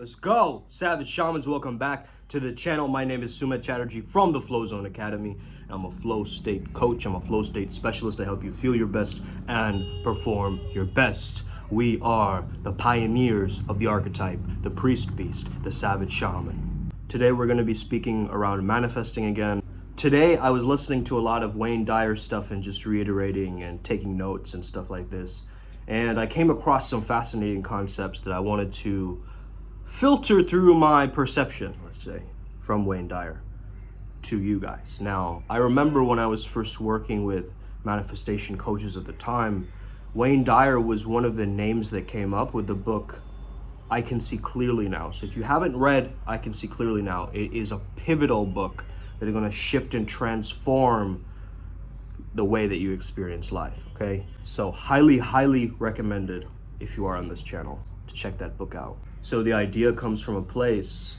Let's go! Savage Shamans, welcome back to the channel. My name is Sumit Chatterjee from the Flow Zone Academy. I'm a flow state coach. I'm a flow state specialist. I help you feel your best and perform your best. We are the pioneers of the archetype, the priest beast, the savage shaman. Today we're going to be speaking around manifesting again. Today I was listening to a lot of Wayne Dyer stuff and just reiterating and taking notes and stuff like this. And I came across some fascinating concepts that I wanted to filter through my perception, let's say, from Wayne Dyer to you guys. Now, I remember when I was first working with manifestation coaches at the time, Wayne Dyer was one of the names that came up with the book, I Can See Clearly Now. So if you haven't read I Can See Clearly Now, it is a pivotal book that is going to shift and transform the way that you experience life, okay? So highly recommended if you are on this channel to check that book out. So the idea comes from a place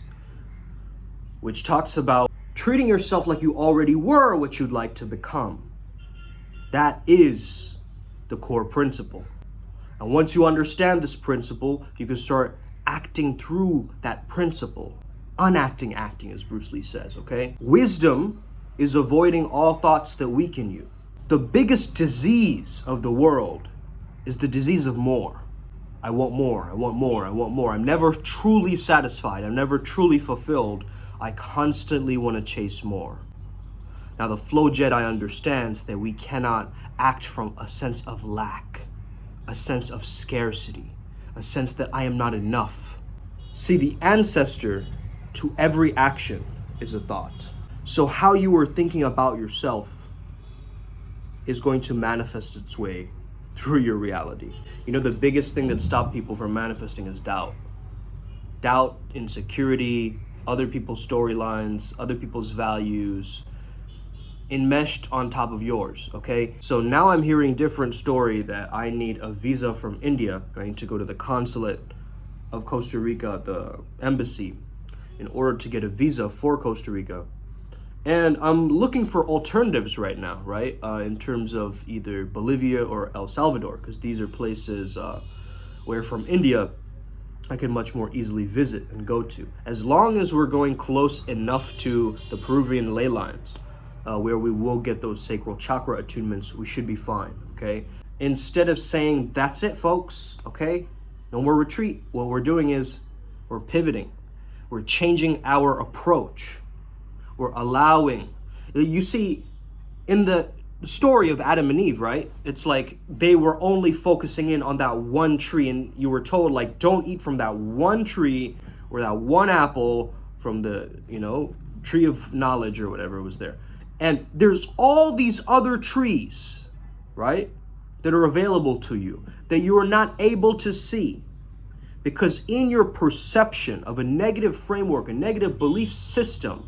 which talks about treating yourself like you already were what you'd like to become. That is the core principle. And once you understand this principle, you can start acting through that principle. Unacting acting, as Bruce Lee says, okay? Wisdom is avoiding all thoughts that weaken you. The biggest disease of the world is the disease of more. I want more, I want more, I want more. I'm never truly satisfied. I'm never truly fulfilled. I constantly want to chase more. Now the Flow Jedi understands that we cannot act from a sense of lack, a sense of scarcity, a sense that I am not enough. See, the ancestor to every action is a thought. So how you are thinking about yourself is going to manifest its way through your reality. You know, the biggest thing that stops people from manifesting is doubt. Doubt, insecurity, other people's storylines, other people's values, enmeshed on top of yours, okay? So now I'm hearing different story that I need a visa from India. I need to go to the consulate of Costa Rica, the embassy, in order to get a visa for Costa Rica. And I'm looking for alternatives right now, right? In terms of either Bolivia or El Salvador, because these are places where from India, I can much more easily visit and go to. As long as we're going close enough to the Peruvian ley lines, where we will get those sacral chakra attunements, we should be fine, okay? Instead of saying, that's it, folks, okay? No more retreat. What we're doing is we're pivoting. We're changing our approach. We're allowing. You see, in the story of Adam and Eve, right? It's like they were only focusing in on that one tree, and you were told, like, don't eat from that one tree or that one apple from the, tree of knowledge or whatever was there. And there's all these other trees, right, that are available to you that you are not able to see. Because in your perception of a negative framework, a negative belief system,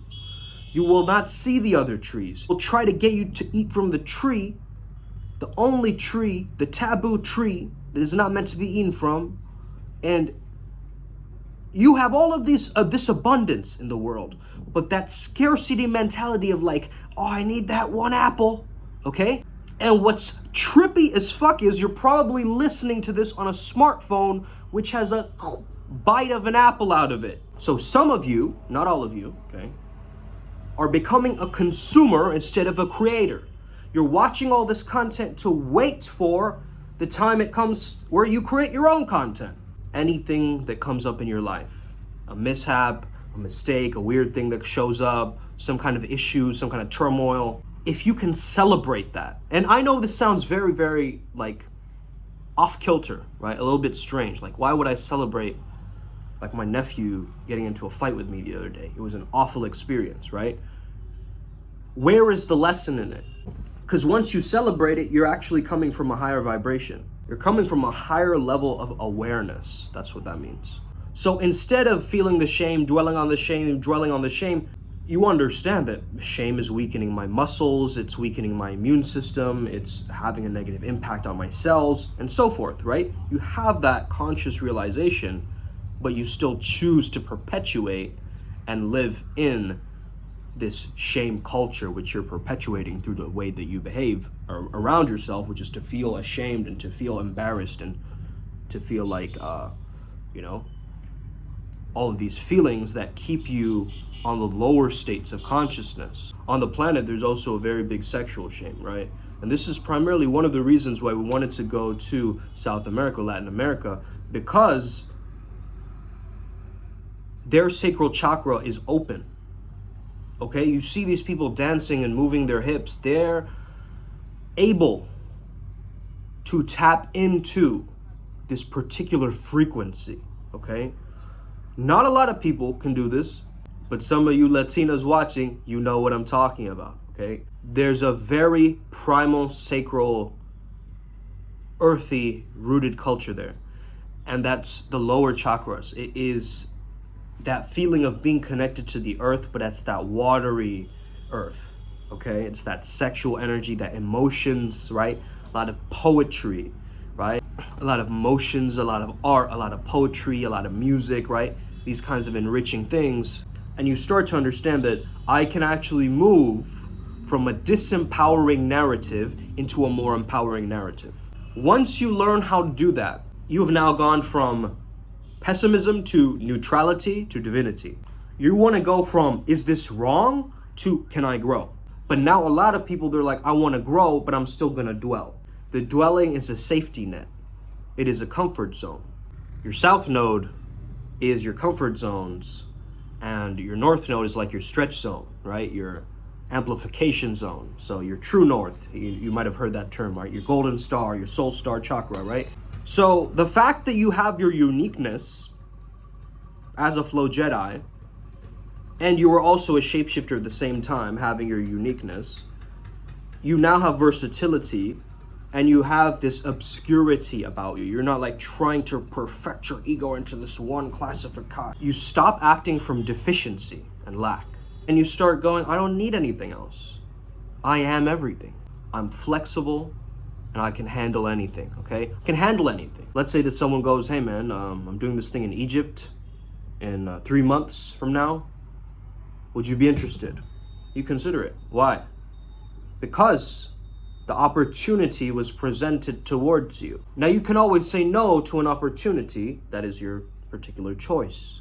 you will not see the other trees. We'll try to get you to eat from the tree, the only tree, the taboo tree that is not meant to be eaten from. And you have all of this abundance in the world, but that scarcity mentality of like, oh, I need that one apple, okay? And what's trippy as fuck is you're probably listening to this on a smartphone, which has a bite of an apple out of it. So some of you, not all of you, okay, are becoming a consumer instead of a creator. You're watching all this content to wait for the time it comes where you create your own content. Anything that comes up in your life, a mishap, a mistake, a weird thing that shows up, some kind of issue, some kind of turmoil, if you can celebrate that. And I know this sounds very like off kilter, right? A little bit strange. Like, why would I celebrate like my nephew getting into a fight with me the other day? It was an awful experience, right? Where is the lesson in it? Because once you celebrate it, you're actually coming from a higher vibration. You're coming from a higher level of awareness. That's what that means. So instead of feeling the shame, dwelling on the shame, you understand that shame is weakening my muscles, it's weakening my immune system, it's having a negative impact on my cells, and so forth, right? You have that conscious realization, but you still choose to perpetuate and live in this shame culture, which you're perpetuating through the way that you behave around yourself, which is to feel ashamed and to feel embarrassed and to feel like, all of these feelings that keep you on the lower states of consciousness. On the planet, there's also a very big sexual shame, right? And this is primarily one of the reasons why we wanted to go to South America, Latin America, because their sacral chakra is open. Okay, you see these people dancing and moving their hips. They're able to tap into this particular frequency, okay? Not a lot of people can do this, but some of you Latinas watching, you know what I'm talking about, okay? There's a very primal, sacral, earthy, rooted culture there. And that's the lower chakras. It is that feeling of being connected to the earth, but that's that watery earth, okay? It's that sexual energy, that emotions, right? A lot of poetry, right? A lot of emotions, a lot of art, a lot of poetry, a lot of music, right? These kinds of enriching things. And you start to understand that I can actually move from a disempowering narrative into a more empowering narrative. Once you learn how to do that, you have now gone from pessimism to neutrality to divinity. You want to go from, is this wrong, to can I grow? But now a lot of people, they're like, I want to grow, but I'm still going to dwell. The dwelling is a safety net. It is a comfort zone. Your south node is your comfort zones, and your north node is like your stretch zone, right? Your amplification zone. So your true north, you might have heard that term, right? Your golden star, your soul star chakra, right? So the fact that you have your uniqueness as a flow Jedi, and you are also a shapeshifter at the same time, having your uniqueness, you now have versatility, and you have this obscurity about you. You're not like trying to perfect your ego into this one classification. You stop acting from deficiency and lack, and you start going, I don't need anything else. I am everything. I'm flexible, and I can handle anything, okay? I can handle anything. Let's say that someone goes, hey man, I'm doing this thing in Egypt in 3 months from now. Would you be interested? You consider it. Why? Because the opportunity was presented towards you. Now you can always say no to an opportunity. That is your particular choice.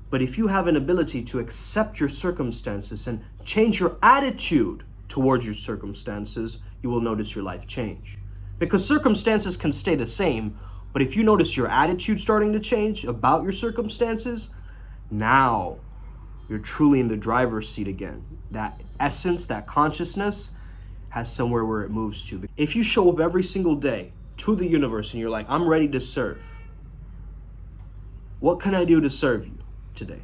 But if you have an ability to accept your circumstances and change your attitude towards your circumstances, you will notice your life change. Because circumstances can stay the same, but if you notice your attitude starting to change about your circumstances, now you're truly in the driver's seat again. That essence, that consciousness has somewhere where it moves to. If you show up every single day to the universe and you're like, I'm ready to serve. What can I do to serve you today?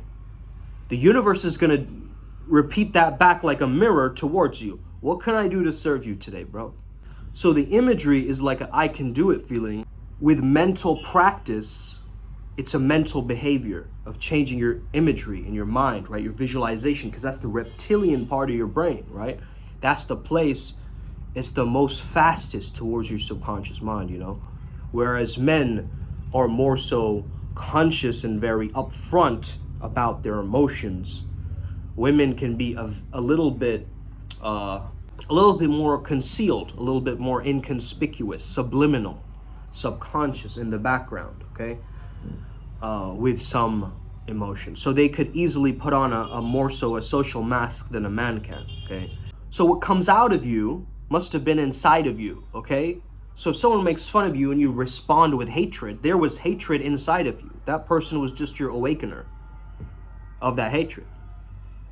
The universe is gonna repeat that back like a mirror towards you. What can I do to serve you today, bro? So the imagery is like a I can do it feeling. With mental practice, it's a mental behavior of changing your imagery in your mind, right? Your visualization, because that's the reptilian part of your brain, right? That's the place, it's the most fastest towards your subconscious mind, you know? Whereas men are more so conscious and very upfront about their emotions. Women can be a little bit more concealed, a little bit more inconspicuous, subliminal, subconscious in the background, okay? With some emotion. So they could easily put on a more so a social mask than a man can, okay? So what comes out of you must have been inside of you, okay? So if someone makes fun of you and you respond with hatred, there was hatred inside of you. That person was just your awakener of that hatred.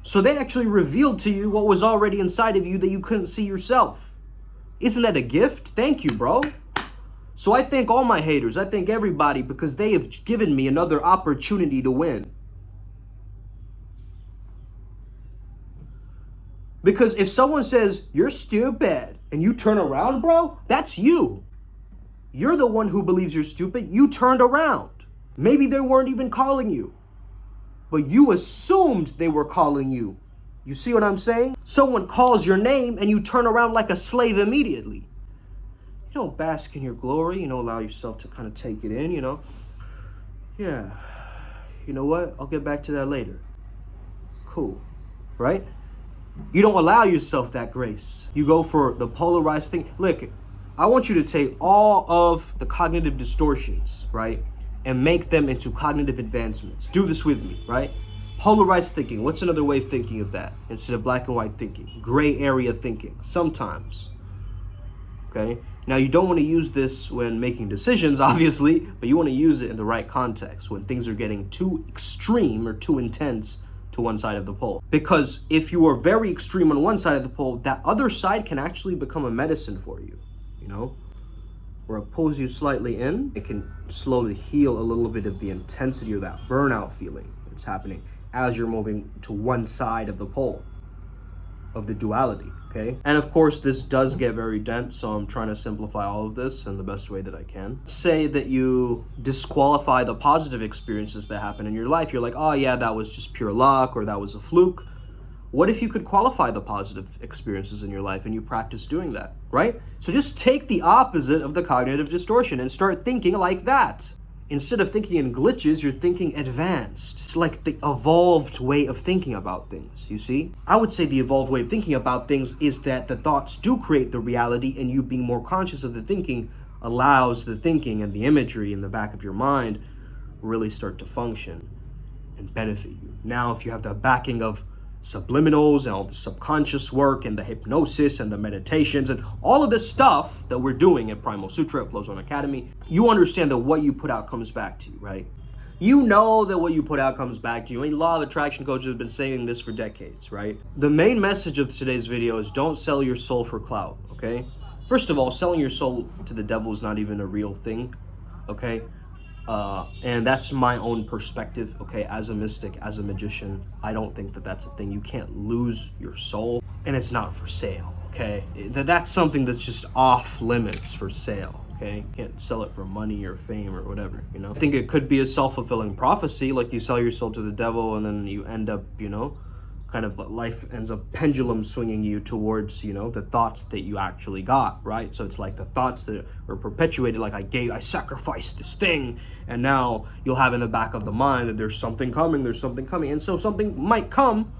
So they actually revealed to you what was already inside of you that you couldn't see yourself. Isn't that a gift? Thank you, bro. So I thank all my haters. I thank everybody because they have given me another opportunity to win. Because if someone says, you're stupid, and you turn around, bro, that's you. You're the one who believes you're stupid. You turned around. Maybe they weren't even calling you, but you assumed they were calling you. You see what I'm saying? Someone calls your name and you turn around like a slave immediately. You don't bask in your glory. You don't allow yourself to kind of take it in, you know? Yeah. You know what? I'll get back to that later. Cool. Right? You don't allow yourself that grace. You go for the polarized thing. Look, I want you to take all of the cognitive distortions, right? and make them into cognitive advancements. Do this with me, right? Polarized thinking. What's another way of thinking of that? Instead of black and white thinking. Gray area thinking, sometimes. Okay? Now, you don't want to use this when making decisions, obviously, but you want to use it in the right context, when things are getting too extreme or too intense to one side of the pole. Because if you are very extreme on one side of the pole, that other side can actually become a medicine for you, you know? Where it pulls you slightly in, it can slowly heal a little bit of the intensity or that burnout feeling that's happening as you're moving to one side of the pole of the duality, okay? And of course, this does get very dense, so I'm trying to simplify all of this in the best way that I can. Say that you disqualify the positive experiences that happen in your life. You're like, oh yeah, that was just pure luck, or that was a fluke. What if you could qualify the positive experiences in your life and you practice doing that, right? So just take the opposite of the cognitive distortion and start thinking like that. Instead of thinking in glitches, you're thinking advanced. It's like the evolved way of thinking about things, you see? I would say the evolved way of thinking about things is that the thoughts do create the reality, and you being more conscious of the thinking allows the thinking and the imagery in the back of your mind really start to function and benefit you. Now, if you have the backing of subliminals and all the subconscious work and the hypnosis and the meditations and all of this stuff that we're doing at Primal Sutra, at Flow Zone Academy, you understand that what you put out comes back to you, right? You know that what you put out comes back to you. I mean, law of attraction coaches have been saying this for decades, right? The main message of today's video is don't sell your soul for clout, okay? First of all, selling your soul to the devil is not even a real thing, okay? And that's my own perspective, okay? As a mystic, as a magician, I don't think that that's a thing. You can't lose your soul, and it's not for sale, okay? That's something that's just off limits for sale, okay? You can't sell it for money or fame or whatever, you know? I think it could be a self-fulfilling prophecy, like you sell your soul to the devil and then you end up, you know, kind of life ends up pendulum swinging you towards, you know, the thoughts that you actually got, right? So it's like the thoughts that are perpetuated, like I sacrificed this thing, and now you'll have in the back of the mind that there's something coming, and so something might come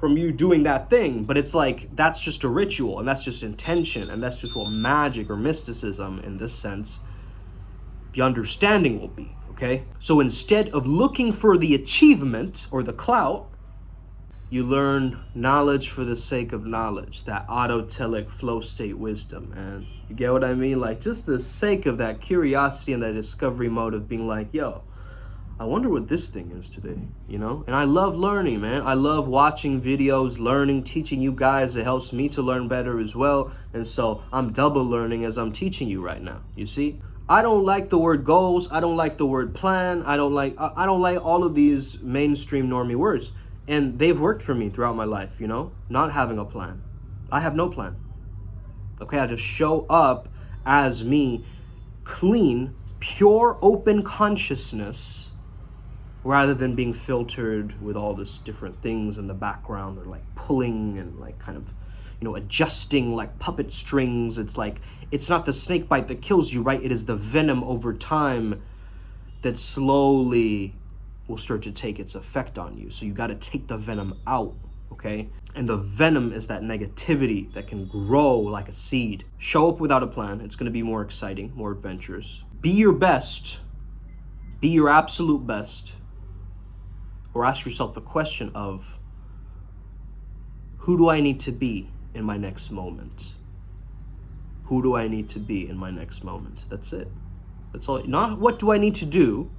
from you doing that thing, but it's like that's just a ritual, and that's just intention, and that's just what magic or mysticism in this sense, the understanding will be, okay? So instead of looking for the achievement or the clout, you learn knowledge for the sake of knowledge, that autotelic flow state wisdom. And you get what I mean? Like, just the sake of that curiosity and that discovery mode of being like, yo, I wonder what this thing is today, you know? And I love learning, man. I love watching videos, learning, teaching you guys. It helps me to learn better as well. And so I'm double learning as I'm teaching you right now, you see? I don't like the word goals. I don't like the word plan. I don't like all of these mainstream normie words. And they've worked for me throughout my life, you know, not having a plan. I have no plan. Okay, I just show up as me, clean, pure, open consciousness, rather than being filtered with all this different things in the background. They're like pulling and like kind of, you know, adjusting like puppet strings. It's like, it's not the snake bite that kills you, right? It is the venom over time that slowly will start to take its effect on you. So you got to take the venom out, okay? And the venom is that negativity that can grow like a seed. Show up without a plan. It's going to be more exciting, more adventurous. Be your best. Be your absolute best. Or ask yourself the question of, who do I need to be in my next moment? Who do I need to be in my next moment? That's it. That's all. Not what do I need to do,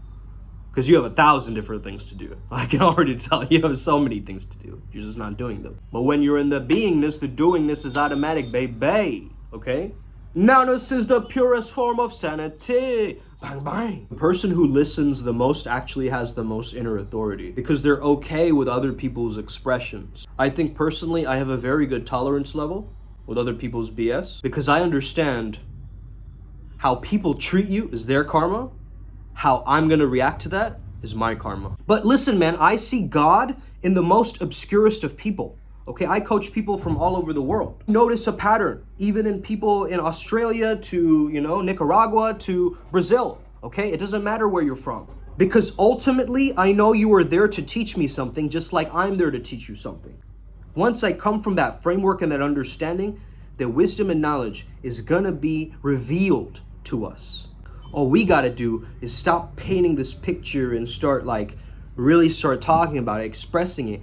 because you have 1,000 different things to do. I can already tell you have so many things to do. You're just not doing them. But when you're in the beingness, the doingness is automatic, baby. Okay? Now-ness is the purest form of sanity. Bang, bang. The person who listens the most actually has the most inner authority, because they're okay with other people's expressions. I think personally, I have a very good tolerance level with other people's BS, because I understand how people treat you is their karma. How I'm gonna react to that is my karma. But listen, man, I see God in the most obscurest of people. Okay, I coach people from all over the world. Notice a pattern, even in people in Australia to, you know, Nicaragua to Brazil. Okay, it doesn't matter where you're from. Because ultimately, I know you are there to teach me something, just like I'm there to teach you something. Once I come from that framework and that understanding, that wisdom and knowledge is gonna be revealed to us. All we got to do is stop painting this picture and really start talking about it, expressing it.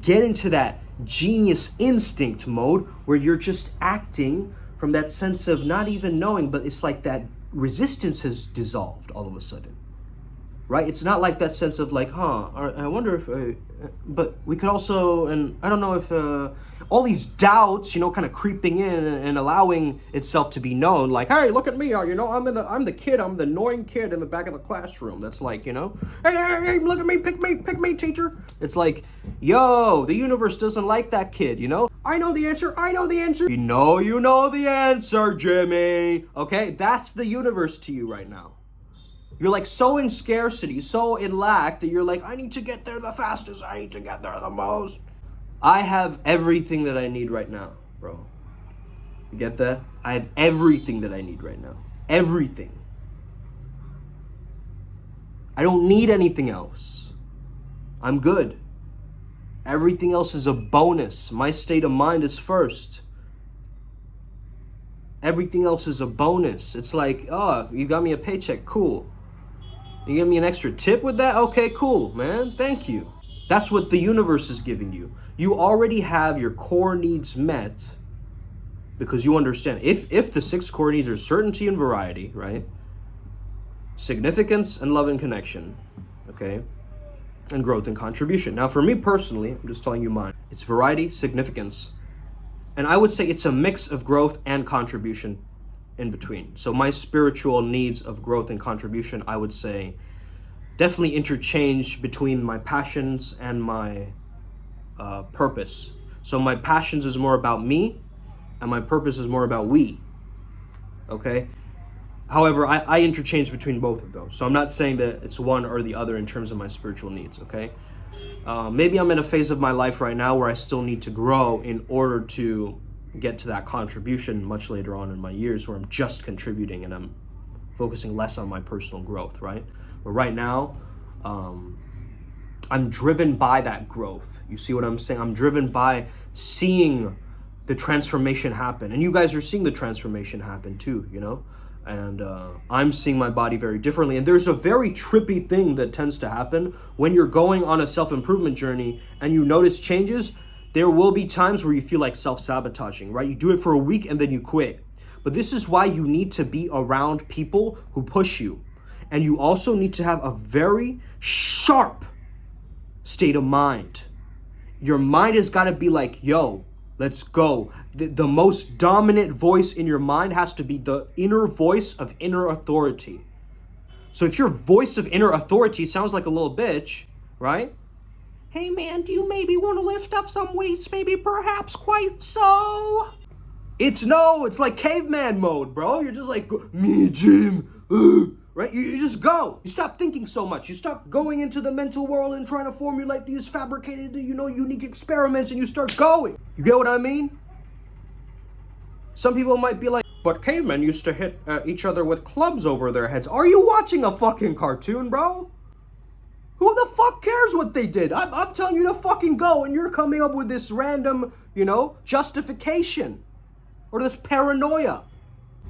Get into that genius instinct mode where you're just acting from that sense of not even knowing, but it's like that resistance has dissolved all of a sudden, right? It's not like that sense of like, I wonder if, but we could also, and I don't know if, all these doubts, kind of creeping in and allowing itself to be known, like, hey, look at me, I'm the kid, I'm the annoying kid in the back of the classroom. That's like, hey, look at me, pick me, teacher. It's like, yo, the universe doesn't like that kid, I know the answer. You know the answer, Jimmy. Okay, that's the universe to you right now. You're like so in scarcity, so in lack that you're like, I need to get there the fastest, I need to get there the most. I have everything that I need right now, bro. You get that? I have everything that I need right now. Everything. I don't need anything else. I'm good. Everything else is a bonus. My state of mind is first. Everything else is a bonus. It's like, oh, you got me a paycheck, cool. You give me an extra tip with that? Okay, cool, man. Thank you. That's what the universe is giving you. You already have your core needs met because you understand. If the 6 core needs are certainty and variety, right? Significance and love and connection, okay? And growth and contribution. Now, for me personally, I'm just telling you mine. It's variety, significance, and I would say it's a mix of growth and contribution in between. So my spiritual needs of growth and contribution, I would say, definitely interchange between my passions and my purpose. So my passions is more about me, and my purpose is more about we. Okay? However, I interchange between both of those. So I'm not saying that it's one or the other in terms of my spiritual needs, okay? Maybe I'm in a phase of my life right now where I still need to grow in order to get to that contribution much later on in my years where I'm just contributing and I'm focusing less on my personal growth, right? But right now, I'm driven by that growth. You see what I'm saying? I'm driven by seeing the transformation happen. And you guys are seeing the transformation happen too, And I'm seeing my body very differently. And there's a very trippy thing that tends to happen when you're going on a self-improvement journey and you notice changes. There will be times where you feel like self-sabotaging, right? You do it for a week and then you quit. But this is why you need to be around people who push you. And you also need to have a very sharp state of mind. Your mind has got to be like, yo, let's go. The most dominant voice in your mind has to be the inner voice of inner authority. So if your voice of inner authority sounds like a little bitch, right? Hey man, do you maybe want to lift up some weights? Maybe perhaps quite so. It's like caveman mode, bro. You're just like, me, Jim, right? You just go. You stop thinking so much. You stop going into the mental world and trying to formulate these fabricated, unique experiments, and you start going. You get what I mean? Some people might be like, but cavemen used to hit each other with clubs over their heads. Are you watching a fucking cartoon, bro? Who the fuck cares what they did? I'm telling you to fucking go, and you're coming up with this random, justification or this paranoia.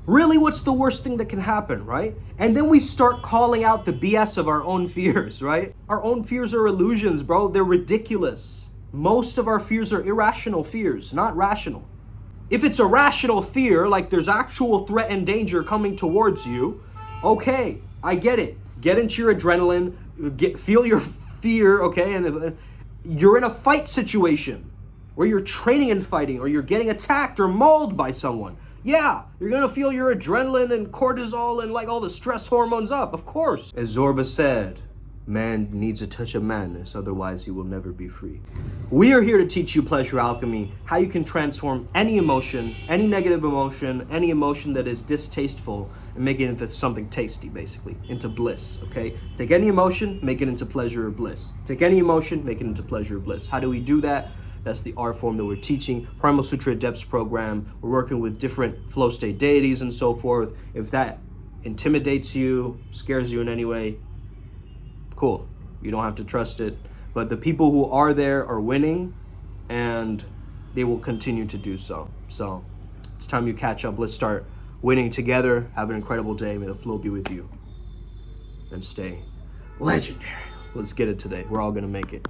Really, what's the worst thing that can happen, right? And then we start calling out the BS of our own fears, right? Our own fears are illusions, bro. They're ridiculous. Most of our fears are irrational fears, not rational. If it's a rational fear, like there's actual threat and danger coming towards you, okay, I get it. Get into your adrenaline, feel your fear, okay? And you're in a fight situation where you're training and fighting, or you're getting attacked or mauled by someone. Yeah, you're gonna feel your adrenaline and cortisol and like all the stress hormones up, of course. As Zorba said, man needs a touch of madness, otherwise he will never be free. We are here to teach you pleasure alchemy, how you can transform any emotion, any negative emotion, any emotion that is distasteful, and make it into something tasty, basically, into bliss, okay? Take any emotion, make it into pleasure or bliss. Take any emotion, make it into pleasure or bliss. How do we do that? That's the art form that we're teaching. Primal Sutra Depths program. We're working with different flow state deities and so forth. If that intimidates you, scares you in any way, cool. You don't have to trust it. But the people who are there are winning, and they will continue to do so. So it's time you catch up. Let's start winning together. Have an incredible day. May the flow be with you. And stay legendary. Let's get it today. We're all going to make it.